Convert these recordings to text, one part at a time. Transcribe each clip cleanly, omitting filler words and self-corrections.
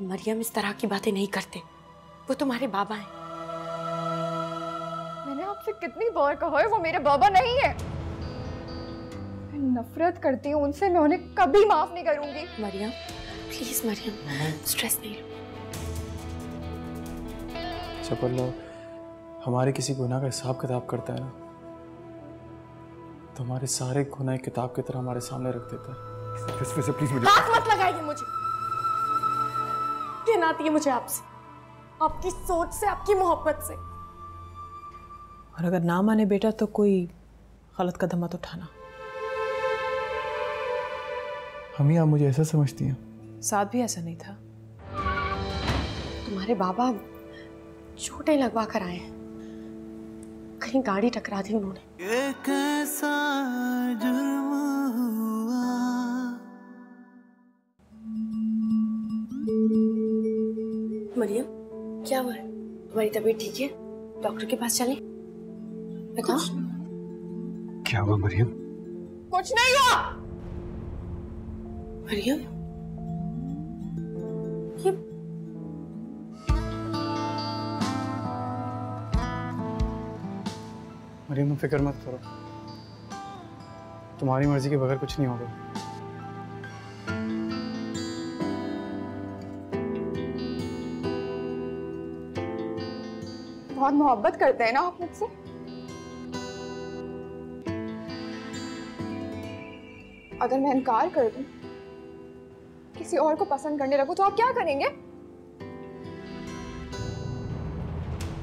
मरियम इस तरह की बातें नहीं करते, वो तुम्हारे बाबा हैं। मैंने आपसे कितनी बार कहा है वो मेरे बाबा नहीं है। मैं नफरत करती हूँ उनसे, मैं उन्हें कभी माफ नहीं करूंगी। मरियम प्लीज, मरियम स्ट्रेस नहीं लो। जब अल्लाह हमारे किसी गुनाह का हिसाब किताब करता है ना, तो हमारे सारे गुनाह किताब की तरह हमारे सामने रख देता है। प्लीज मुझे हाथ मत लगाइए मुझे। घिन आती है मुझे आपसे, आपकी सोच से, आपकी मोहब्बत से। और अगर ना माने बेटा तो कोई गलत कदम मत उठाना। हमी आप मुझे ऐसा समझती हैं? साथ भी ऐसा नहीं था। तुम्हारे बाबा चोटें लगवा कर आए हैं, कहीं गाड़ी टकरा दी उन्होंने। ये कैसा जुर्म हुआ। मरियम क्या हुआ है? तुम्हारी तबीयत ठीक है? डॉक्टर के पास चलें? बताओ। क्या हुआ मरियम? कुछ नहीं हुआ। मरियम ये मरियम तुम फिक्र मत करो, तुम्हारी मर्जी के बगैर कुछ नहीं होगा। बहुत मोहब्बत करते हैं ना आप मुझसे। अगर मैं इनकार कर दूं, किसी और को पसंद करने लगूं, तो आप क्या करेंगे?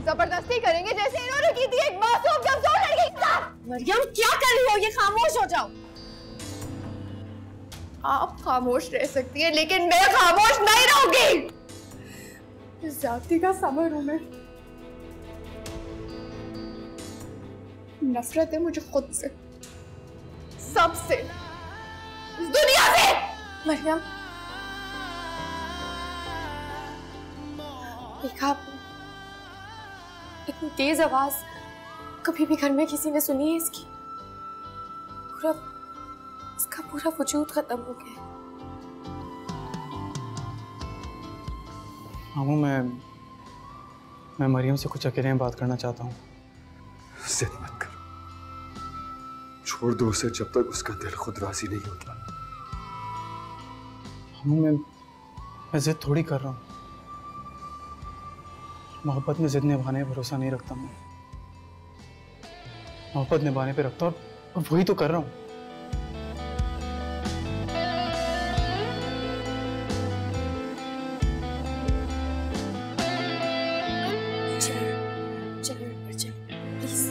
जबरदस्ती करेंगे जैसे इन्होंने की थी एक मासूम कमजोर लड़की के साथ। मरियम क्या कर रही हो? ये खामोश हो जाओ। आप खामोश रह सकती हैं, लेकिन मैं खामोश नहीं रहूंगी। इस जाति का समर हूं मैं। नफरत है मुझे खुद से, सबसे, इस दुनिया से। मरियम देखा आपने, इतनी तेज आवाज कभी भी घर में किसी ने सुनी है इसकी? इसका पूरा वजूद खत्म हो गया है। मामू मैं मरियम से कुछ अकेले में बात करना चाहता हूँ। जिद मत कर, छोड़ दो उसे जब तक उसका दिल खुद राजी नहीं होता। मामू मैं जिद थोड़ी कर रहा हूँ। मोहब्बत में जिद निभाने में भरोसा नहीं रखता मैं, मोहब्बत निभाने पे रखता हूँ और वही तो कर रहा हूँ। चलिए ऊपर चलिए प्लीज।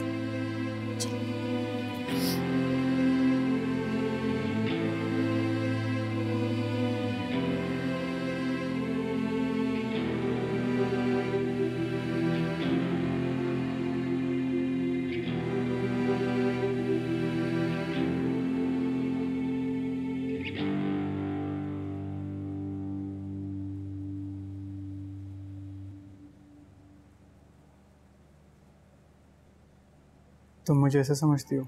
तुम मुझे ऐसे समझती हो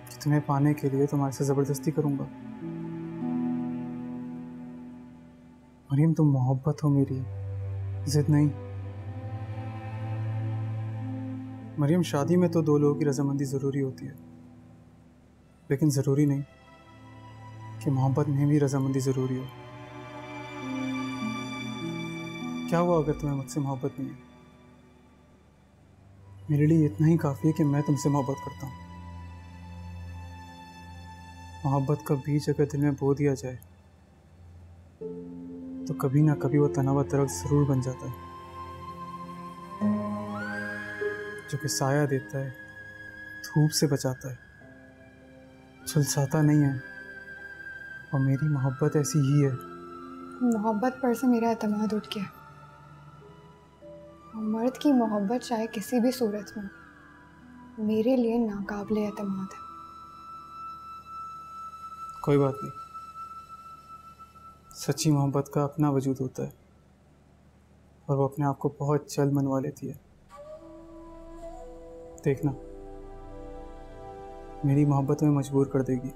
कि तुम्हें पाने के लिए तुम्हारे से जबरदस्ती करूंगा? मरियम तुम मोहब्बत हो मेरी, जिद नहीं। मरियम शादी में तो दो लोगों की रजामंदी जरूरी होती है, लेकिन जरूरी नहीं कि मोहब्बत में भी रजामंदी जरूरी हो। क्या हुआ अगर तुम्हें मुझसे मोहब्बत नहीं है? मेरे लिए इतना ही काफ़ी है कि मैं तुमसे मोहब्बत करता हूँ। मोहब्बत का बीज अगर दिल में बो दिया जाए तो कभी ना कभी वो तना हुआ दरख्त जरूर बन जाता है, जो कि साया देता है, धूप से बचाता है, झुलसाता नहीं है। और मेरी मोहब्बत ऐसी ही है। मोहब्बत पर से मेरा एतमाद उठ गया। मर्द की मोहब्बत चाहे किसी भी सूरत में मेरे लिए नाकाबिले एतमाद है। कोई बात नहीं, सच्ची मोहब्बत का अपना वजूद होता है और वो अपने आप को बहुत जल्द मनवा लेती है। देखना, मेरी मोहब्बत में मजबूर कर देगी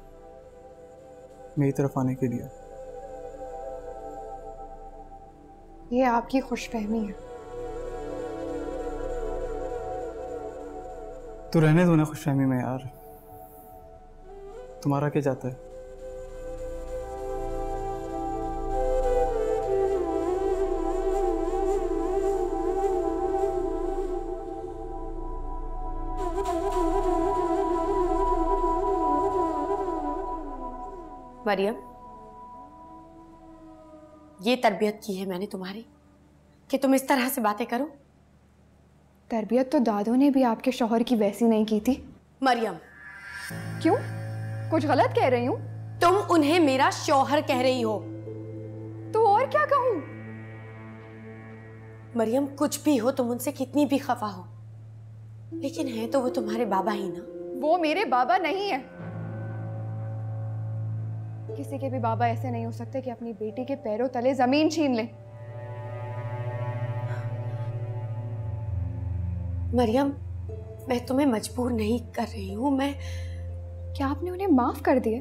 मेरी तरफ आने के लिए। ये आपकी खुशफहमी है। तो रहने दो ना खुशफहमी में यार, तुम्हारा क्या जाता है। मरियम, ये तरबियत की है मैंने तुम्हारी कि तुम इस तरह से बातें करो? तरबियत तो दादू ने भी आपके शौहर की वैसी नहीं की थी। मरियम, क्यों? कुछ गलत कह रही हूँ? तुम उन्हें मेरा शौहर कह रही हो। तो और क्या कहूँ? मरियम, कुछ भी हो, तुम उनसे कितनी भी खफा हो, लेकिन है तो वो तुम्हारे बाबा ही ना। वो मेरे बाबा नहीं है। किसी के भी बाबा ऐसे नहीं हो सकते कि अपनी बेटी के पैरों तले जमीन छीन ले। मरियम, मैं तुम्हें मजबूर नहीं कर रही हूं। मैं क्या आपने उन्हें माफ कर दिए?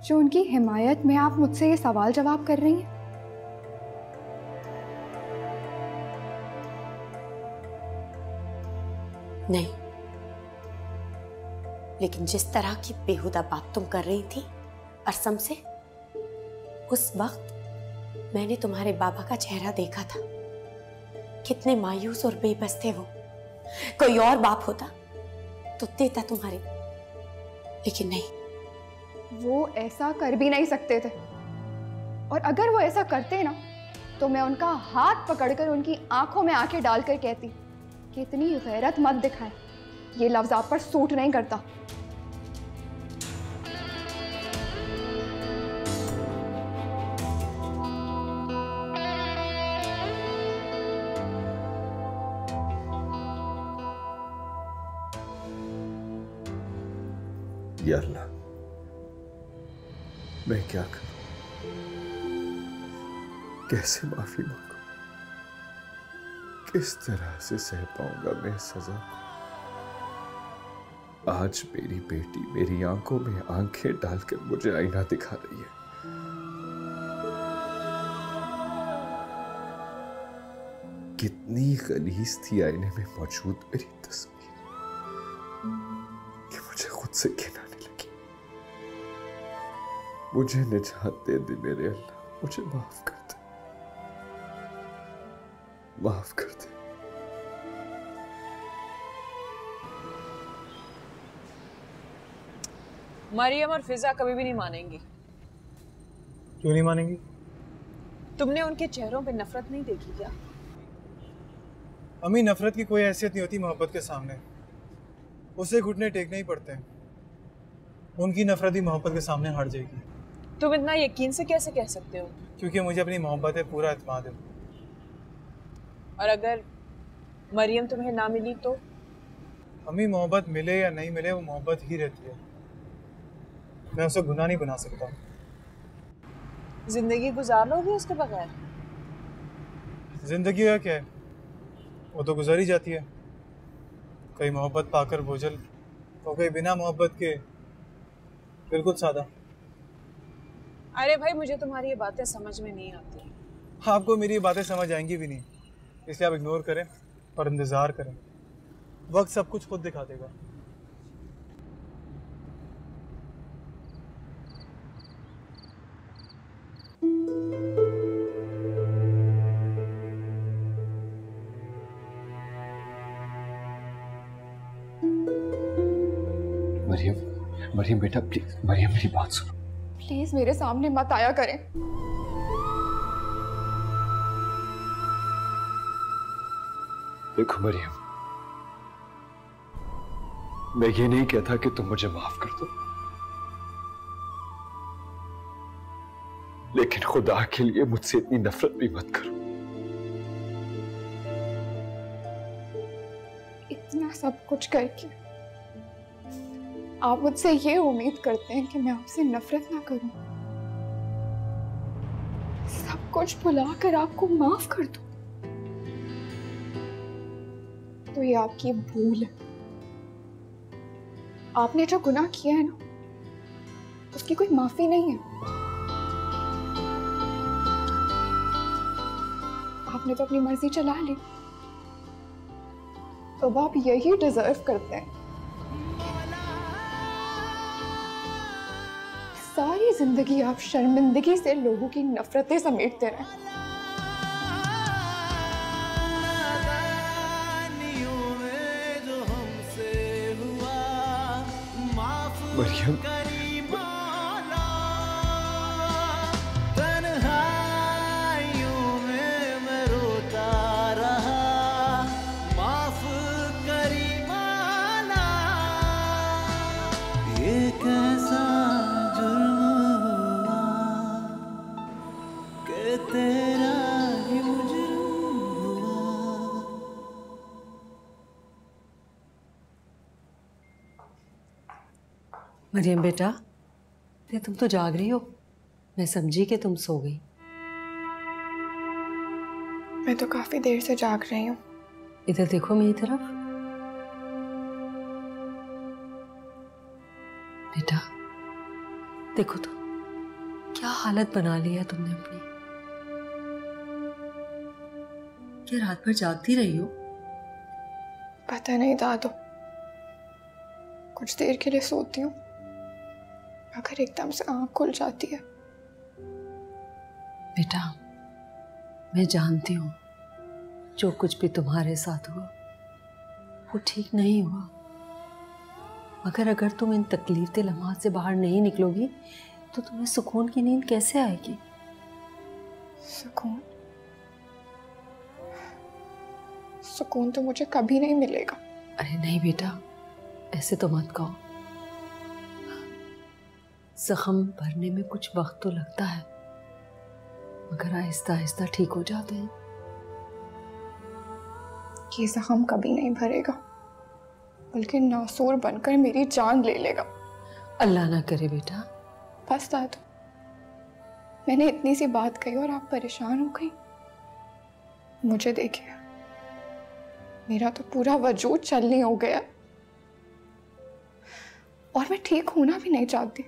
जो उनकी हिमायत में आप मुझसे ये सवाल जवाब कर रही हैं? नहीं, लेकिन जिस तरह की बेहुदा बात तुम कर रही थी असम से, उस वक्त मैंने तुम्हारे बाबा का चेहरा देखा था। कितने मायूस और बेबस थे वो। कोई और बाप होता तो देता तुम्हारे, लेकिन नहीं। वो ऐसा कर भी नहीं सकते थे, और अगर वो ऐसा करते ना तो मैं उनका हाथ पकड़कर उनकी आंखों में आंखें डालकर कहती कि इतनी गैरत मत दिखाएं, ये लफ्ज आप पर सूट नहीं करता। या अल्लाह, मैं क्या करूं? कैसे माफी मांगू? किस तरह से सह पाऊंगा मैं सजा को? आज मेरी बेटी मेरी आंखों में आंखें डालकर मुझे आईना दिखा रही है। कितनी गलीज थी आईने में मौजूद मेरी तस्वीर कि मुझे खुद से घिन आने लगी। मुझे निजात दे दे मेरे अल्लाह, मुझे माफ कर दे, माफ कर दे। मरियम और फिजा कभी भी नहीं मानेंगी। क्यों नहीं मानेंगी? तुमने उनके चेहरों पे नफरत नहीं देखी क्या? अम्मी, नफरत की कोई हैसियत नहीं होती मोहब्बत के सामने। उसे घुटने टेकने ही पड़ते हैं। उनकी नफरत ही मोहब्बत के सामने हार जाएगी। तुम इतना यकीन से कैसे कह सकते हो? क्योंकि मुझे अपनी मोहब्बत पे पूरा एतमाद है। और अगर मरियम तुम्हें ना मिली तो? अम्मी, मोहब्बत मिले या नहीं मिले, वो मोहब्बत ही रहती है। मैं उसे गुनाह नहीं बना सकता। जिंदगी गुजार लोगे उसके बगैर? जिंदगी का क्या है, वो तो गुजारी जाती है। कहीं मोहब्बत पाकर बोझल, तो कहीं बिना मोहब्बत के बिल्कुल सादा। अरे भाई, मुझे तुम्हारी ये बातें समझ में नहीं आती। आपको मेरी बातें समझ आएंगी भी नहीं, इसलिए आप इग्नोर करें और इंतज़ार करें। वक्त सब कुछ खुद दिखा देगा। मरियम, मरियम बेटा प्लीज, मरियम मेरी बात सुनो। प्लीज मेरे सामने मत आया करें। देखो मरियम, मैं ये नहीं कहता कि तुम मुझे माफ कर दो, लेकिन खुदा के लिए मुझसे इतनी नफरत भी मत करो। इतना सब कुछ करके आप मुझसे ये उम्मीद करते हैं कि मैं आपसे नफरत ना करूं? सब कुछ भुलाकर आपको माफ कर दूं? तो ये आपकी भूल है। आपने जो गुनाह किया है ना, उसकी कोई माफी नहीं है। आपने तो अपनी मर्जी चला ली, अब आप यही डिजर्व करते हैं। सारी जिंदगी आप शर्मिंदगी से लोगों की नफरतें समेटते रहे। मरियम, मरियम बेटा, ये तुम तो जाग रही हो। मैं समझी कि तुम सो गई। मैं तो काफी देर से जाग रही हूँ। इधर देखो मेरी तरफ। बेटा देखो तो क्या हालत बना ली है तुमने अपनी। क्या रात भर जागती रही हो? पता नहीं दादू, कुछ देर के लिए सोती हूँ, अगर एकदम से आंख खुल जाती है। बेटा मैं जानती हूँ जो कुछ भी तुम्हारे साथ हुआ वो ठीक नहीं हुआ, मगर अगर तुम इन तकलीफदे लम्हात से बाहर नहीं निकलोगी तो तुम्हें सुकून की नींद कैसे आएगी? सुकून? सुकून तो मुझे कभी नहीं मिलेगा। अरे नहीं बेटा, ऐसे तो मत कहो। जख्म भरने में कुछ वक्त तो लगता है, मगर आहिस्ता आहिस्ता ठीक हो जाते हैं। ये जख्म कभी नहीं भरेगा, बल्कि नासूर बनकर मेरी जान ले लेगा। अल्लाह ना करे बेटा। बस दादू, मैंने इतनी सी बात कही और आप परेशान हो गई। मुझे देखिए, मेरा तो पूरा वजूद चलनी हो गया और मैं ठीक होना भी नहीं चाहती,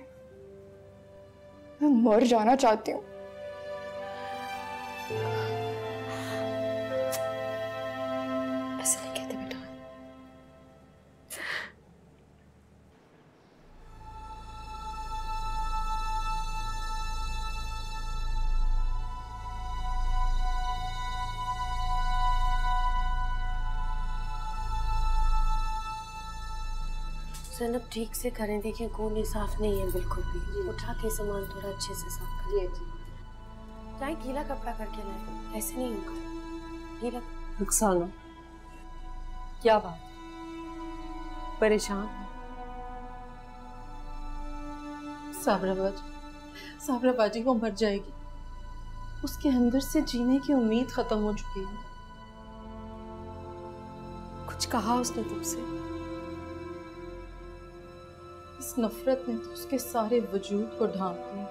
मैं मर जाना चाहती हूँ। ऐसे नहीं कहते बेटा। जनाब ठीक से करें, देखिए कोने साफ नहीं है बिल्कुल भी। उठा के सामान थोड़ा अच्छे से साफ करिए। चाहे गीला कपड़ा करके लाए, ऐसे नहीं होगा। गीला रुखसाना, क्या बात? परेशान? साबरा बाजी वो मर जाएगी, उसके अंदर से जीने की उम्मीद खत्म हो चुकी है। कुछ कहा उसने तुमसे? इस नफरत ने तो उसके सारे वजूद को ढांक दिया।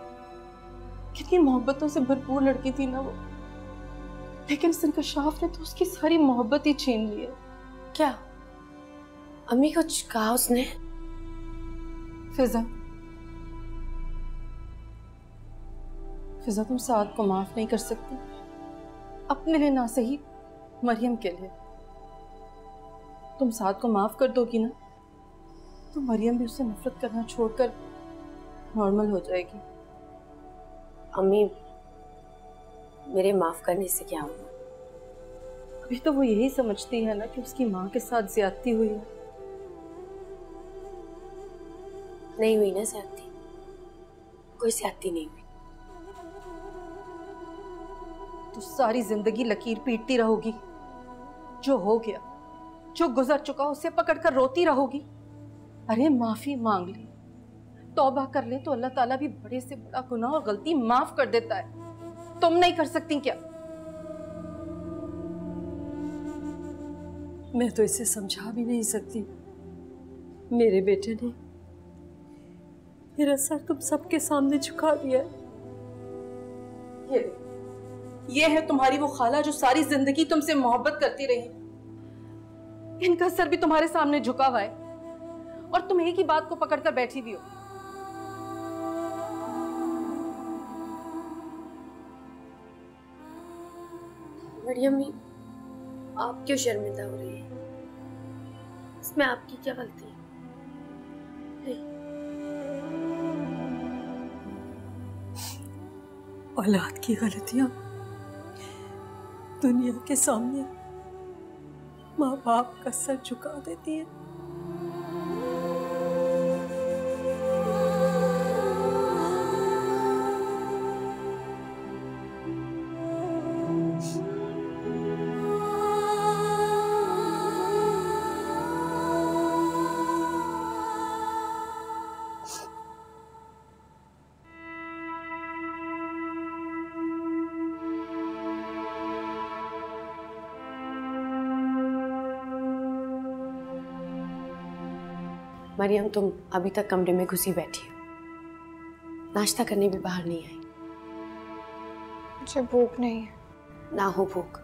कितनी मोहब्बतों से भरपूर लड़की थी ना वो, लेकिन इस इंकशाफ ने तो उसकी सारी मोहब्बत ही छीन ली है। क्या अम्मी कुछ कहा उसने? फिजा, फिजा तुम साद को माफ नहीं कर सकती, अपने लिए ना सही मरियम के लिए। तुम साद को माफ कर दोगी ना तो मरियम भी उससे नफरत करना छोड़कर नॉर्मल हो जाएगी। अम्मी, मेरे माफ करने से क्या होगा? अभी तो वो यही समझती है ना कि उसकी माँ के साथ ज्यादती हुई है। नहीं हुई ना ज्यादती, कोई ज्यादती नहीं हुई। तो सारी जिंदगी लकीर पीटती रहोगी। जो हो गया, जो गुजर चुका, उसे पकड़कर रोती रहोगी। अरे माफी मांग ले, तौबा कर ले तो अल्लाह ताला भी बड़े से बड़ा गुनाह और गलती माफ कर देता है। तुम नहीं कर सकती क्या? मैं तो इसे समझा भी नहीं सकती। मेरे बेटे ने मेरा सर तुम सबके सामने झुका दिया है। ये है तुम्हारी वो खाला जो सारी जिंदगी तुमसे मोहब्बत करती रही। इनका सर भी तुम्हारे सामने झुका हुआ है और तुम एक ही बात को पकड़कर बैठी भी हो। मरियम, आप क्यों शर्मिंदा हो रही हैं? इसमें आपकी क्या गलती है? नहीं। औलाद की गलतियां दुनिया के सामने माँ बाप का सर झुका देती है। मरियम, तुम अभी तक कमरे में घुसी बैठी हो, नाश्ता करने भी बाहर नहीं आई। मुझे भूख नहीं है। ना हो भूख,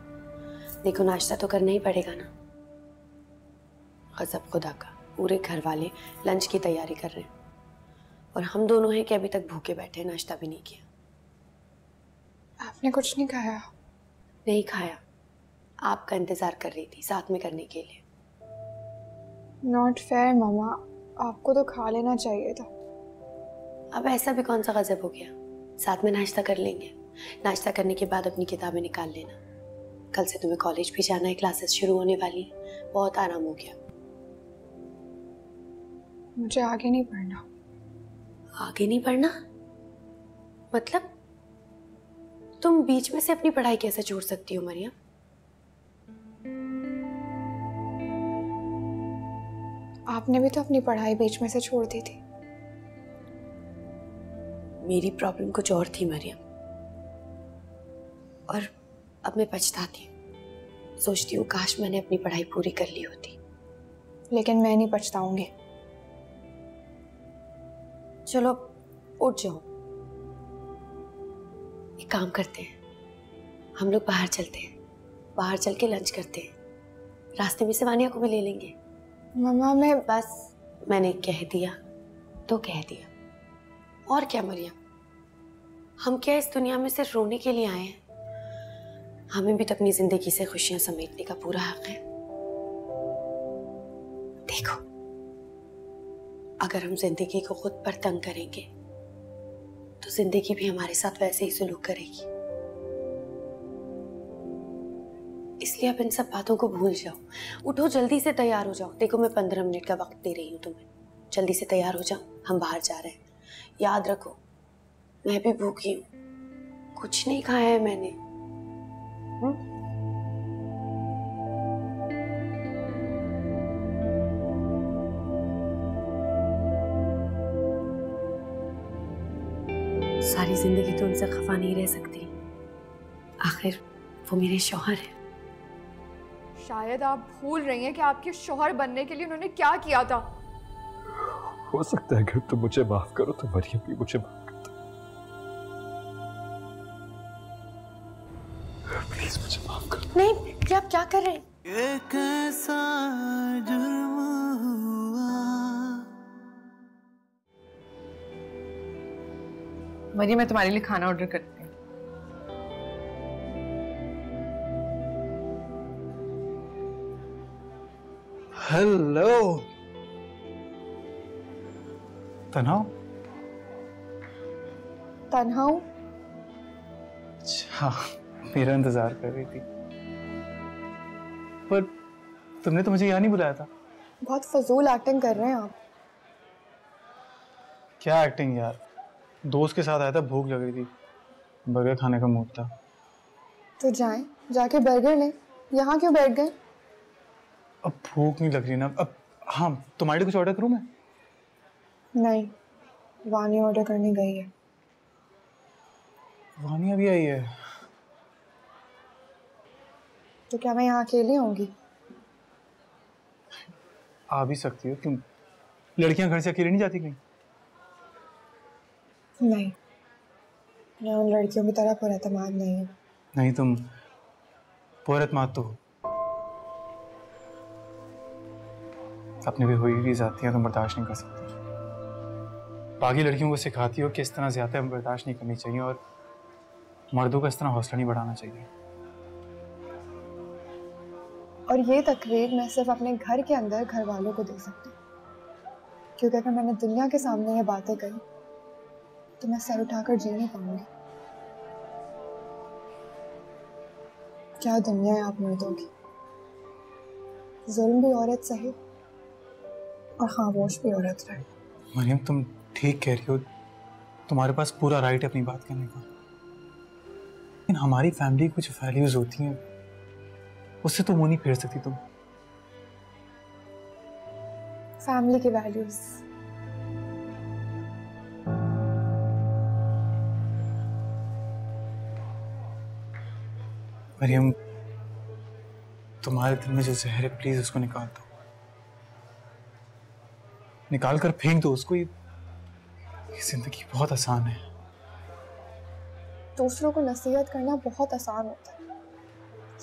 देखो नाश्ता तो करना ही पड़ेगा ना। गज़ब खुदा का, पूरे घर वाले लंच की तैयारी कर रहे हैं और हम दोनों हैं कि अभी तक भूखे बैठे, नाश्ता भी नहीं किया। आपने कुछ नहीं खाया? नहीं खाया, आपका इंतजार कर रही थी साथ में करने के लिए। नॉट फेयर मामा, आपको तो खा लेना चाहिए था। अब ऐसा भी कौन सा गजब हो गया, साथ में नाश्ता कर लेंगे। नाश्ता करने के बाद अपनी किताबें निकाल लेना, कल से तुम्हें कॉलेज भी जाना है, क्लासेस शुरू होने वाली है, बहुत आराम हो गया। मुझे आगे नहीं पढ़ना। आगे नहीं पढ़ना मतलब? तुम बीच में से अपनी पढ़ाई कैसे छोड़ सकती हो मरियम? आपने भी तो अपनी पढ़ाई बीच में से छोड़ दी थी। मेरी प्रॉब्लम कुछ और थी मरियम, और अब मैं पछताती हूँ। सोचती हूँ काश मैंने अपनी पढ़ाई पूरी कर ली होती। लेकिन मैं नहीं पछताऊंगी। चलो उठ जाओ, एक काम करते हैं, हम लोग बाहर चलते हैं, बाहर चल के लंच करते हैं, रास्ते में से वानिया को भी ले लेंगे। मम्मा मैं बस, मैंने कह दिया तो कह दिया, और क्या मरियम, हम क्या इस दुनिया में सिर्फ रोने के लिए आए हैं? हमें भी तो अपनी जिंदगी से खुशियां समेटने का पूरा हक है। देखो, अगर हम जिंदगी को खुद पर तंग करेंगे तो जिंदगी भी हमारे साथ वैसे ही सलूक करेगी। इसलिए अब इन सब बातों को भूल जाओ। उठो, जल्दी से तैयार हो जाओ। देखो मैं 15 मिनट का वक्त दे रही हूँ तुम्हें, जल्दी से तैयार हो जाओ, हम बाहर जा रहे हैं। याद रखो मैं भी भूखी हूँ, कुछ नहीं खाया है मैंने। सारी जिंदगी तो उनसे खफा नहीं रह सकती, आखिर वो मेरे शौहर हैं। शायद आप भूल रही हैं कि आपके शौहर बनने के लिए उन्होंने क्या किया था। हो सकता है अगर तुम मुझे माफ करो तो मरियम भी मुझे माफ कर दे। प्लीज मुझे माफ कर दो। नहीं, ये आप क्या कर रहे हैं? ये कैसा जुर्म हुआ। मरियम, मैं तुम्हारे लिए खाना ऑर्डर करती हूँ। हेलो तन्हाओ। तन्हाऊ? अच्छा, मेरा इंतजार कर रही थी, पर तुमने तो मुझे यहाँ नहीं बुलाया था। बहुत फजूल एक्टिंग कर रहे हैं आप। क्या एक्टिंग यार, दोस्त के साथ आया था, भूख लग रही थी, बर्गर खाने का मूड था। तो जाएं, जाके बर्गर लें, यहाँ क्यों बैठ गए? अब भूख नहीं लग रही ना। अब हाँ, तुम्हारे लिए कुछ ऑर्डर करूँ मैं? नहीं, वानी ऑर्डर करने गई है। वानिया भी आई है? तो क्या मैं यहाँ अकेली होंगी? आ भी सकती हो, क्यों? लड़कियां घर से अकेले नहीं जाती कहीं? नहीं, मैं उन लड़कियों की तरह पुरएतमाद नहीं हूँ। नहीं, तुम पुरएतमाद तो हो। अपने भी हुई हुई जातियां तुम बर्दाश्त नहीं कर सकती। बाकी लड़कियों को सिखाती हो कि इस तरह ज़्यादा बर्दाश्त नहीं करनी चाहिए और मर्दों का इस तरह हौसला नहीं बढ़ाना चाहिए। और ये तकरीर मैं सिर्फ अपने घर के अंदर घर वालों को दे सकती हूँ, क्योंकि अगर मैंने दुनिया के सामने ये बातें कही तो मैं सर उठाकर जी नहीं पाऊंगी। क्या दुनिया है आप मर्दों की, जुल्म भी औरत सही और खामोश भी औरत रहे। मरियम तुम ठीक कह रही हो, तुम्हारे पास पूरा राइट है अपनी बात करने का, लेकिन हमारी फैमिली कुछ वैल्यूज होती हैं, उससे तो मुंह नहीं फेर सकती तुम। फैमिली की वैल्यूज मरियम, तुम्हारे दिल में जो जहर है प्लीज उसको निकाल दो, निकाल कर फेंक दो उसको। ये जिंदगी बहुत आसान है। दूसरों को नसीहत करना बहुत आसान होता है,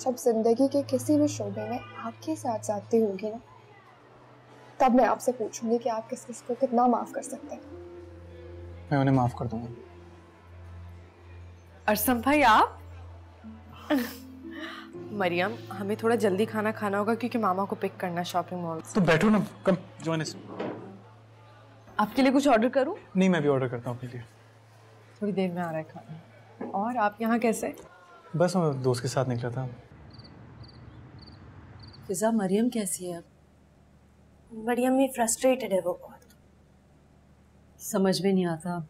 जब जिंदगी के किसी भी शोबे में आपके साथ जाती होगी ना, तब मैं आपसे पूछूंगी कि आप किस किस को कितना माफ कर सकते हैं। मैं उन्हें माफ कर दूंगा। अरसम भाई आप? मरियम, हमें थोड़ा जल्दी खाना खाना होगा क्योंकि मामा को पिक करना शॉपिंग मॉल से। तो बैठो ना, कम जॉइन अस। आपके लिए कुछ ऑर्डर करूं? नहीं, मैं भी ऑर्डर करता हूँ अपने लिए। थोड़ी देर में आ रहा है खाना। और आप यहाँ कैसे? बस मैं दोस्त के साथ निकला था। फिजा, मरियम कैसी है अब? मरियम भी फ्रस्ट्रेटेड है वो बहुत। समझ में नहीं आता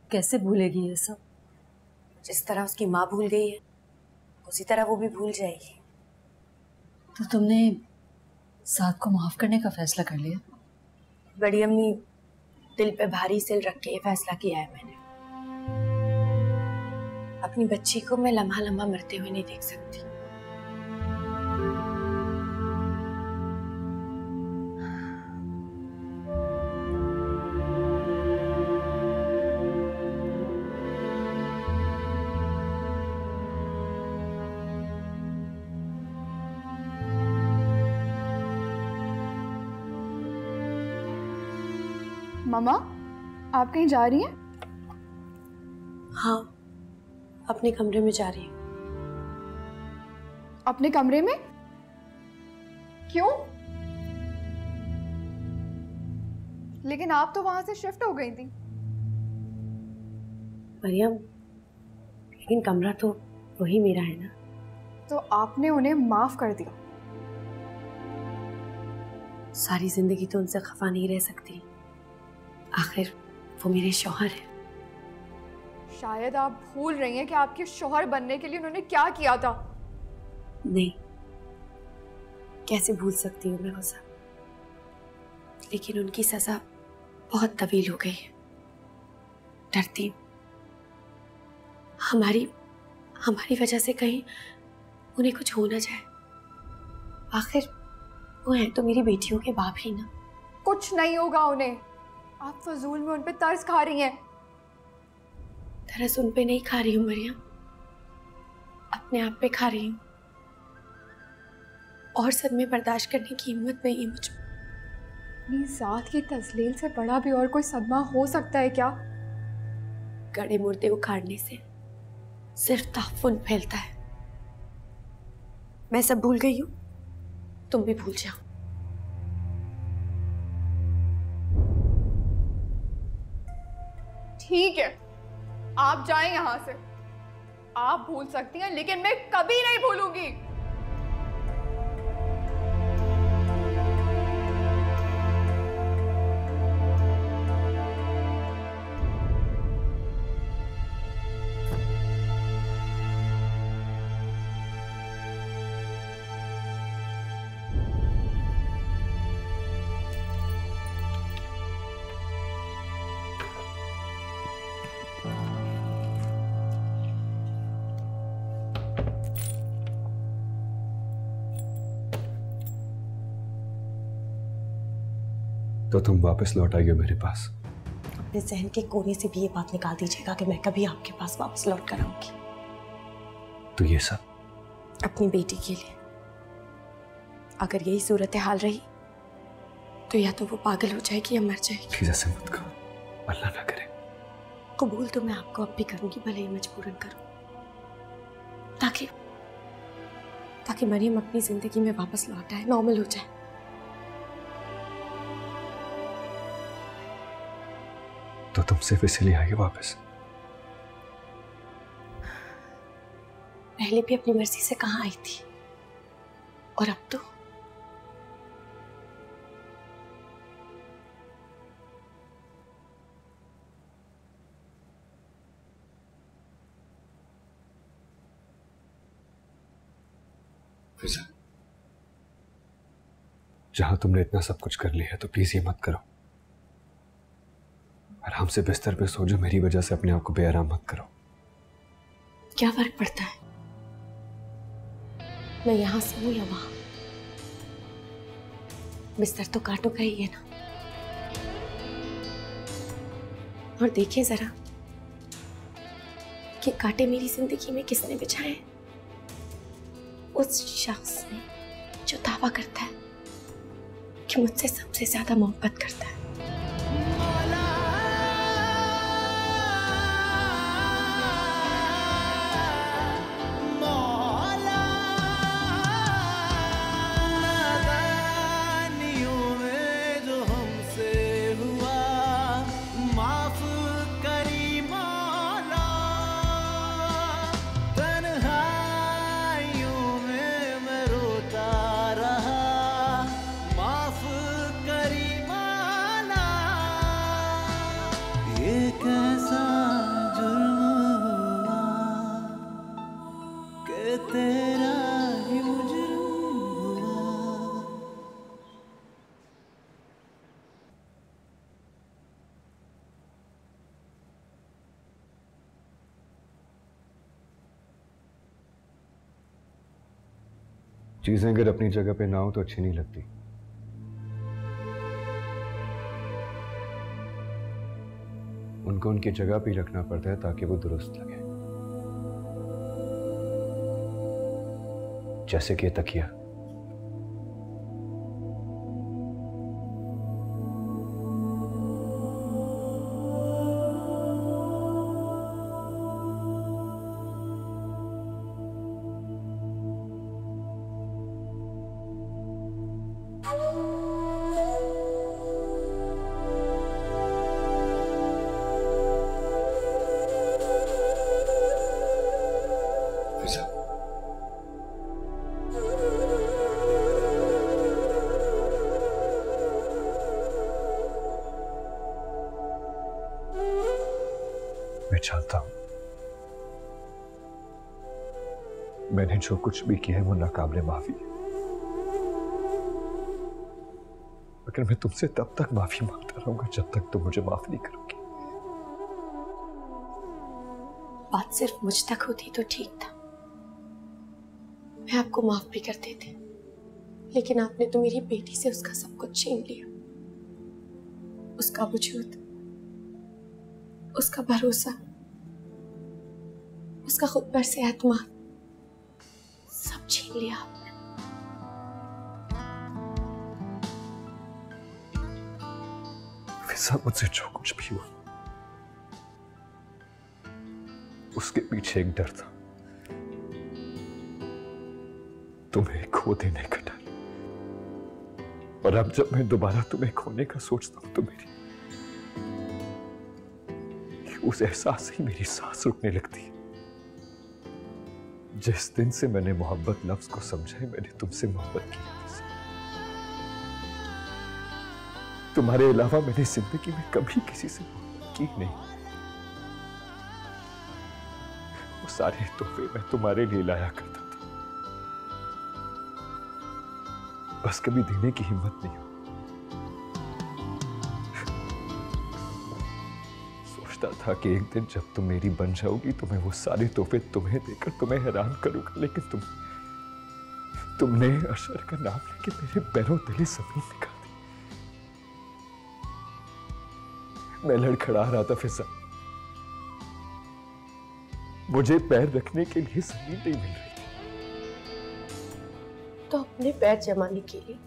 कैसे भूलेगी ये सब। जिस तरह उसकी माँ भूल गई है उसी तरह वो भी भूल जाएगी। तो तुमने साद को माफ करने का फैसला कर लिया? बड़ी अम्मी, दिल पे भारी सिल रख के ये फैसला किया है मैंने। अपनी बच्ची को मैं लम्हा लम्हा मरते हुए नहीं देख सकती। मामा, आप कहीं जा रही हैं? हाँ, अपने कमरे में जा रही हूँ। अपने कमरे में? क्यों? लेकिन आप तो वहां से शिफ्ट हो गई थी। मरियम, लेकिन कमरा तो वही मेरा है ना। तो आपने उन्हें माफ कर दिया? सारी जिंदगी तो उनसे खफा नहीं रह सकती, आखिर वो मेरे शौहर हैं। शायद आप भूल रही हैं कि आपके शौहर बनने के लिए उन्होंने क्या किया था। नहीं, कैसे भूल सकती हूँ मैं वो सब, लेकिन उनकी सजा बहुत तवील हो गई है। डरती हूँ हमारी वजह से कहीं उन्हें कुछ हो ना जाए। आखिर वो हैं तो मेरी बेटियों के बाप ही ना। कुछ नहीं होगा उन्हें, आप फजूल में उन पे तरस खा रही हैं। तरस उन पे नहीं खा रही हूँ मरियम, अपने आप पे खा रही हूँ। और सदमे बर्दाश्त करने की हिम्मत नहीं है मुझ में। अपनी जात की तस्लील से बड़ा भी और कोई सदमा हो सकता है क्या? गड़े मुर्दे उखाड़ने से सिर्फ ताफुन फैलता है। मैं सब भूल गई हूँ, तुम भी भूल जाओ। ठीक है, आप जाएं यहां से। आप भूल सकती हैं, लेकिन मैं कभी नहीं भूलूंगी। तो तुम वापस लौट आई हो मेरे पास। अपने जहन के कोने से भी ये बात निकाल दीजिएगा कि मैं कभी आपके पास वापस लौट कर आऊंगी। तो ये सब अपनी बेटी के लिए। अगर यही सूरत हाल रही तो या तो वो पागल हो जाएगी या मर जाएगी। प्लीज ऐसे मत कहो, अल्लाह ना करे। कबूल तो मैं आपको अब भी करूंगी, भले ही मजबूरन करूं, ताकि ताकि मरियम अपनी जिंदगी में वापस लौट आए, नॉर्मल हो जाए। तो तुम सिर्फ इसीलिए आई वापस? पहले भी अपनी मर्जी से कहाँ आई थी, और अब तो जहां तुमने इतना सब कुछ कर लिया है तो प्लीज ये मत करो। आराम से बिस्तर पे सो जाओ, मेरी वजह से अपने आप को बेआराम मत करो। क्या फर्क पड़ता है मैं यहां से हूं या वहां? बिस्तर तो कांटों का ही है ना। और देखिए जरा कि कांटे मेरी जिंदगी में किसने बिछाए हैं? उस शख्स ने जो दावा करता है कि मुझसे सबसे ज्यादा मोहब्बत करता है। चीजें अगर अपनी जगह पे ना हो तो अच्छी नहीं लगती। उनको उनकी जगह पे रखना पड़ता है ताकि वो दुरुस्त लगे। जैसे कि तकिया। मैं चाहता हूं मैंने जो कुछ भी किया है वो नाकाबिले माफी है, मगर मैं तुमसे तब तक माफी मांगता रहूंगा जब तक तुम मुझे माफ नहीं करोगी। बात सिर्फ मुझ तक होती तो ठीक था, मैं आपको माफ भी कर देती, लेकिन आपने तो मेरी बेटी से उसका सब कुछ छीन लिया। उसका वजूद, उसका भरोसा, उसका खुद पर से एतमाद, सब छीन लिया आपने। फिजा, मुझसे जो कुछ भी हुआ उसके पीछे एक डर था, तुम्हें खो देने का डर। और अब जब मैं दोबारा तुम्हें खोने का सोचता हूं तो मेरी उस एहसास से मेरी सांस रुकने लगती है। जिस दिन से मैंने मोहब्बत लफ्ज को समझा है, मैंने तुमसे मोहब्बत की है। तुम्हारे अलावा मैंने जिंदगी में कभी किसी से मोहब्बत की नहीं। वो सारे तोहफे मैं तुम्हारे लिए लाया करता था, बस कभी देने की हिम्मत नहीं हुई। सोचता था कि एक दिन जब तुम मेरी बन जाओगी तो मैं वो सारे तोहफे तुम्हें देकर तुम्हें हैरान करूंगा, लेकिन तुमने अशर का नाम लेके मेरे पैरों तले जमीन निकाल दी। मैं लड़खड़ा रहा था फिजा, मुझे पैर रखने के लिए जमीन नहीं मिल रही थी। तो अपने पैर जमाने के लिए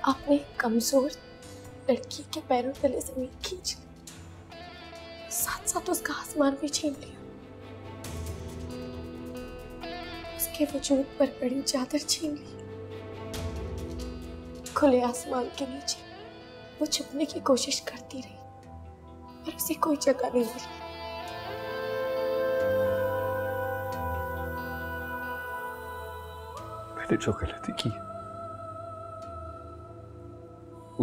आपने कमजोर लड़की के पैरों तले जमीन खींच ली, साथ साथ उसका आसमान भी छीन लिया। के वजूद पर पड़ी चादर छीन ली। खुले आसमान के नीचे वो छुपने की कोशिश करती रही, पर उसे कोई जगह नहीं मिली। मैंने जो गलती की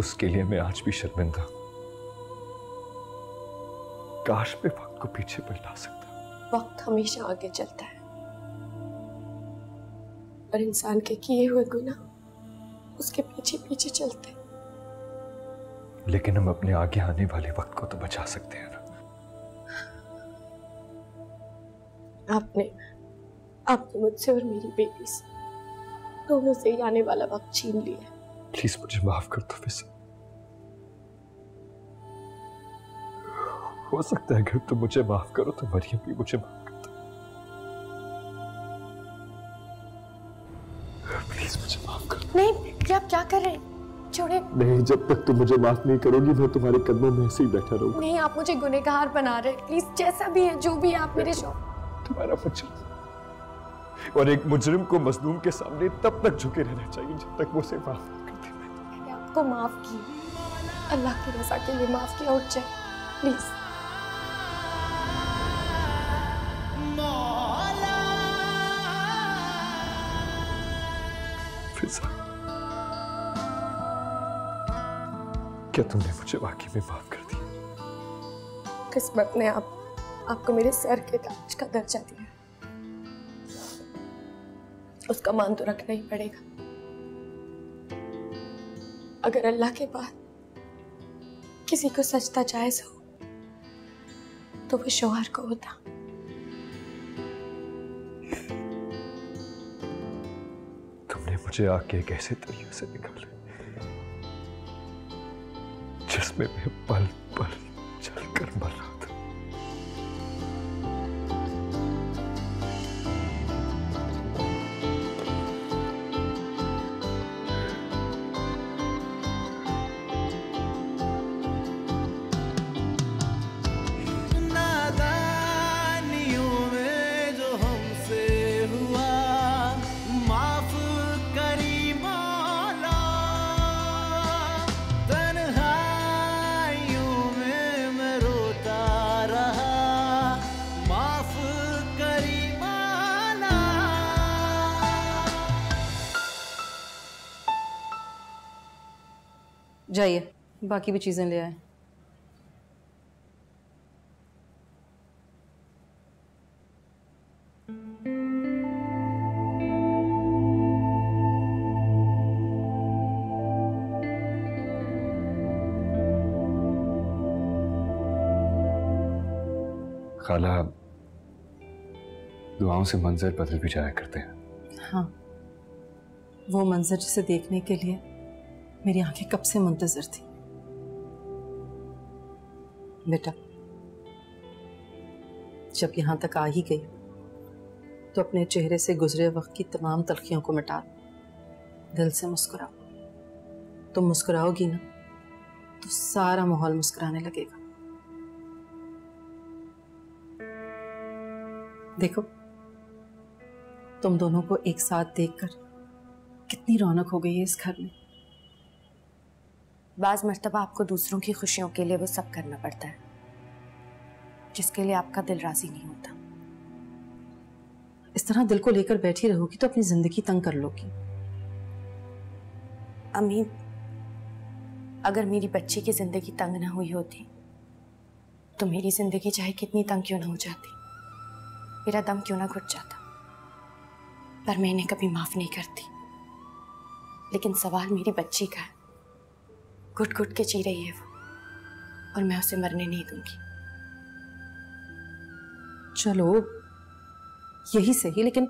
उसके लिए मैं आज भी शर्मिंदा हूं। काश मैं वक्त को पीछे पलटा सकता। वक्त हमेशा आगे चलता है और इंसान के किए हुए गुनाह उसके पीछे पीछे चलते हैं। लेकिन हम अपने आगे आने वाले वक्त को तो बचा सकते हैं ना। आपने मुझसे और मेरी बेटी से दोनों से ही आने वाला वक्त छीन लिया। प्लीज मुझे माफ कर दो वैसे। हो सकता है अगर तुम मुझे माफ करो तो मरियम भी मुझे माफ कर दो। प्लीज मुझे माफ कर दो। नहीं, ये आप क्या कर रहे हैं? छोड़े। नहीं, जब तक तुम मुझे माफ नहीं करोगी मैं तुम्हारे कदमों में ऐसे ही बैठा रहूंगा। नहीं, आप मुझे गुनहगार बना रहे हैं। प्लीज, जैसा भी है, जो भी है, आप मेरे तुम्हारा मुजरिम और एक मुजरिम को मजलूम के सामने तब तक झुके रहना चाहिए जब तक वो उसे माफ नहीं करती। मैंने आपको माफ किया, अल्लाह की रजा के लिए माफ किया। उठ जाए प्लीज। फिजा, क्या तुमने मुझे वाकई में माफ कर दिया? किस्मत ने आपको मेरे सर के ताज का दर्जा दिया, उसका मान तो रखना ही पड़ेगा। अगर अल्लाह के बाद किसी को सजदा जायज हो तो वो शौहर को होता। तुमने मुझे आके एक ऐसे तरीके से निकाले जिसमें मैं पल पल जलकर मर रहा था। जाइए, बाकी भी चीजें ले आए। खाला, दुआओं से मंजर बदल भी जाया करते हैं। हाँ, वो मंजर जिसे देखने के लिए मेरी आंखें कब से मुंतजर थी। बेटा, जब यहां तक आ ही गई तो अपने चेहरे से गुजरे वक्त की तमाम तलखियों को मिटा दिल से मुस्कुराओ। तुम मुस्कुराओगी ना तो सारा माहौल मुस्कुराने लगेगा। देखो, तुम दोनों को एक साथ देखकर कितनी रौनक हो गई है इस घर में। बाज मर्तबा आपको दूसरों की खुशियों के लिए वो सब करना पड़ता है जिसके लिए आपका दिल राजी नहीं होता। इस तरह दिल को लेकर बैठी रहोगी तो अपनी जिंदगी तंग कर लोगी। अम्मी, अगर मेरी बच्ची की जिंदगी तंग ना हुई होती तो मेरी जिंदगी चाहे कितनी तंग क्यों ना हो जाती, मेरा दम क्यों ना घुट जाता, पर मैं इन्हें कभी माफ नहीं करती। लेकिन सवाल मेरी बच्ची का है, घुट घुट के जी रही है वो, और मैं उसे मरने नहीं दूंगी। चलो यही सही, लेकिन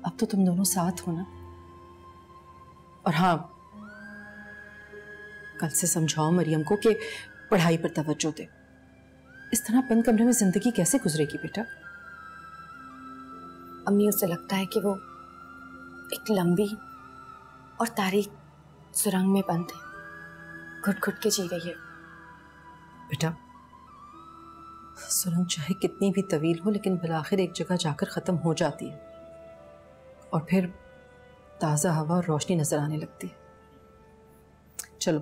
अब तो तुम दोनों साथ हो ना। और हाँ, कल से समझाओ मरियम को कि पढ़ाई पर तवज्जो दे। इस तरह बंद कमरे में जिंदगी कैसे गुजरेगी बेटा? अम्मी, उसे लगता है कि वो एक लंबी और तारीक सुरंग में बंद है, घुट घुट के जी रही है। बेटा, सुरंग चाहे कितनी भी तवील हो लेकिन बिलाखिर एक जगह जाकर खत्म हो जाती है। और फिर ताज़ा हवा और रोशनी नजर आने लगती है। चलो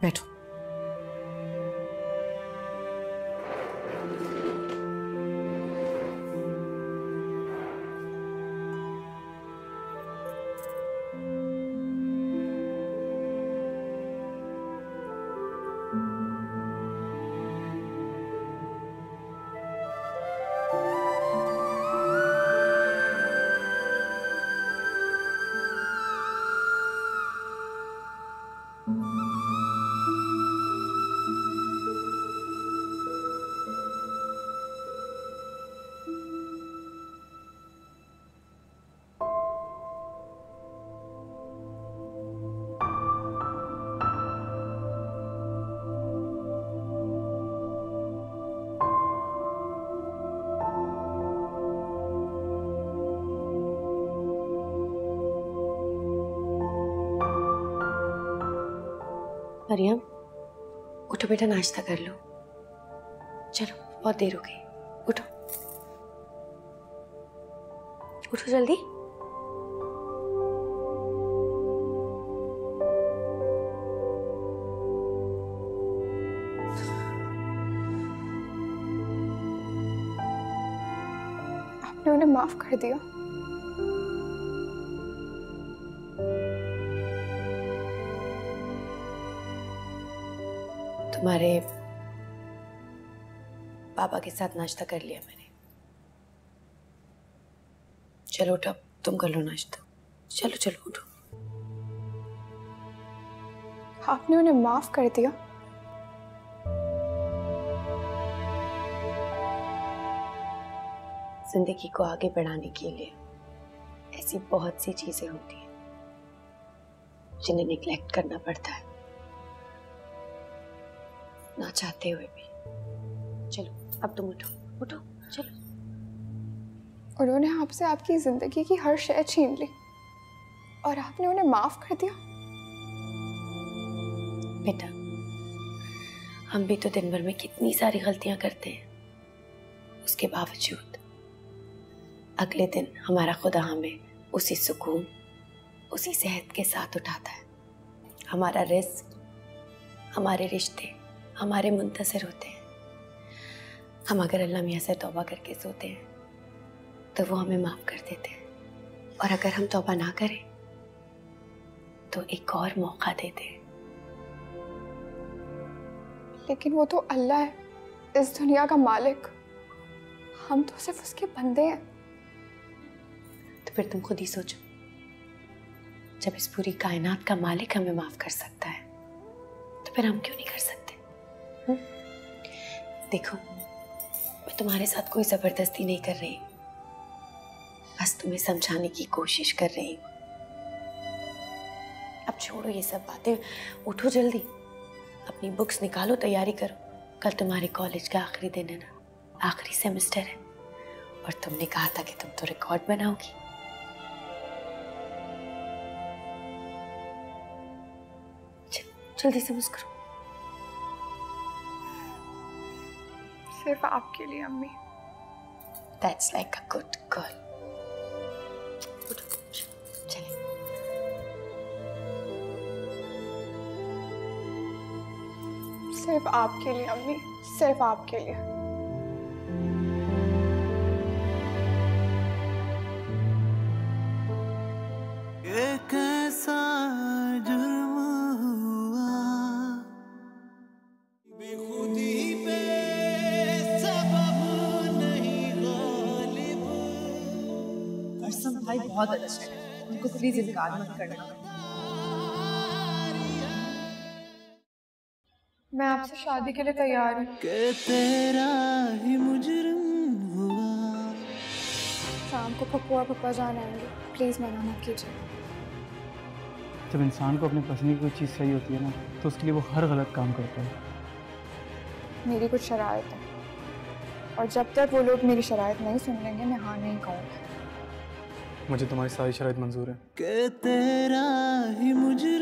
बैठो। मरियम, उठो बेटा, नाश्ता कर लो। चलो, बहुत देर हो गई। उठो उठो जल्दी। आपने उन्हें माफ कर दिया? तुम्हारे पापा के साथ नाश्ता कर लिया मैंने। चलो उठो, तुम कर लो नाश्ता। चलो चलो उठो। आपने उन्हें माफ कर दिया? जिंदगी को आगे बढ़ाने के लिए ऐसी बहुत सी चीजें होती हैं जिन्हें निग्लेक्ट करना पड़ता है, ना चाहते हुए भी। चलो अब तुम उठो, उठो चलो। उन्होंने आपसे आपकी जिंदगी की हर शय छीन ली और आपने उन्हें माफ कर दिया? बेटा, हम भी तो दिन भर में कितनी सारी गलतियां करते हैं, उसके बावजूद अगले दिन हमारा खुदा हमें उसी सुकून, उसी सेहत के साथ उठाता है। हमारा रिस्क, हमारे रिश्ते हमारे मुंतज़िर होते हैं। हम अगर अल्लाह मियाँ से तौबा करके सोते हैं तो वो हमें माफ़ कर देते हैं, और अगर हम तौबा ना करें तो एक और मौका देते हैं। लेकिन वो तो अल्लाह है, इस दुनिया का मालिक। हम तो सिर्फ उसके बंदे हैं। तो फिर तुम खुद ही सोचो, जब इस पूरी कायनात का मालिक हमें माफ़ कर सकता है तो फिर हम क्यों नहीं कर सकते? देखो, मैं तुम्हारे साथ कोई जबरदस्ती नहीं कर रही, बस तुम्हें समझाने की कोशिश कर रही हूँ। अब छोड़ो ये सब बातें, उठो जल्दी, अपनी बुक्स निकालो, तैयारी करो। कल तुम्हारे कॉलेज का आखिरी दिन है ना, आखिरी सेमेस्टर है, और तुमने कहा था कि तुम तो रिकॉर्ड बनाओगी। जल्दी से मुझ करो। सिर्फ आपके लिए अम्मी। That's like a good girl. उठो, चले। सिर्फ आपके लिए अम्मी, सिर्फ आपके लिए। ये कैसा जुर्म हुआ, बेखुदी पे सबब नहीं गालिब। अरसम भाई बहुत अच्छा है, उनको प्लीज इनकार मत करना। मैं आपसे शादी के लिए तैयार हूँ। कि तेरा ही मुजरिम हुआ। शाम को पप्पू और पप्पा जान आएंगे, प्लीज मना मत कीजिए। जब इंसान को अपनी पसंद की कोई चीज़ सही होती है ना, तो उसके लिए वो हर गलत काम करता है। मेरी कुछ शराइत है, और जब तक वो लोग मेरी शराइत नहीं सुन लेंगे मैं हाँ नहीं कहूँगी। मुझे तुम्हारी सारी शराइत मंजूर है। कि तेरा ही मुजरिम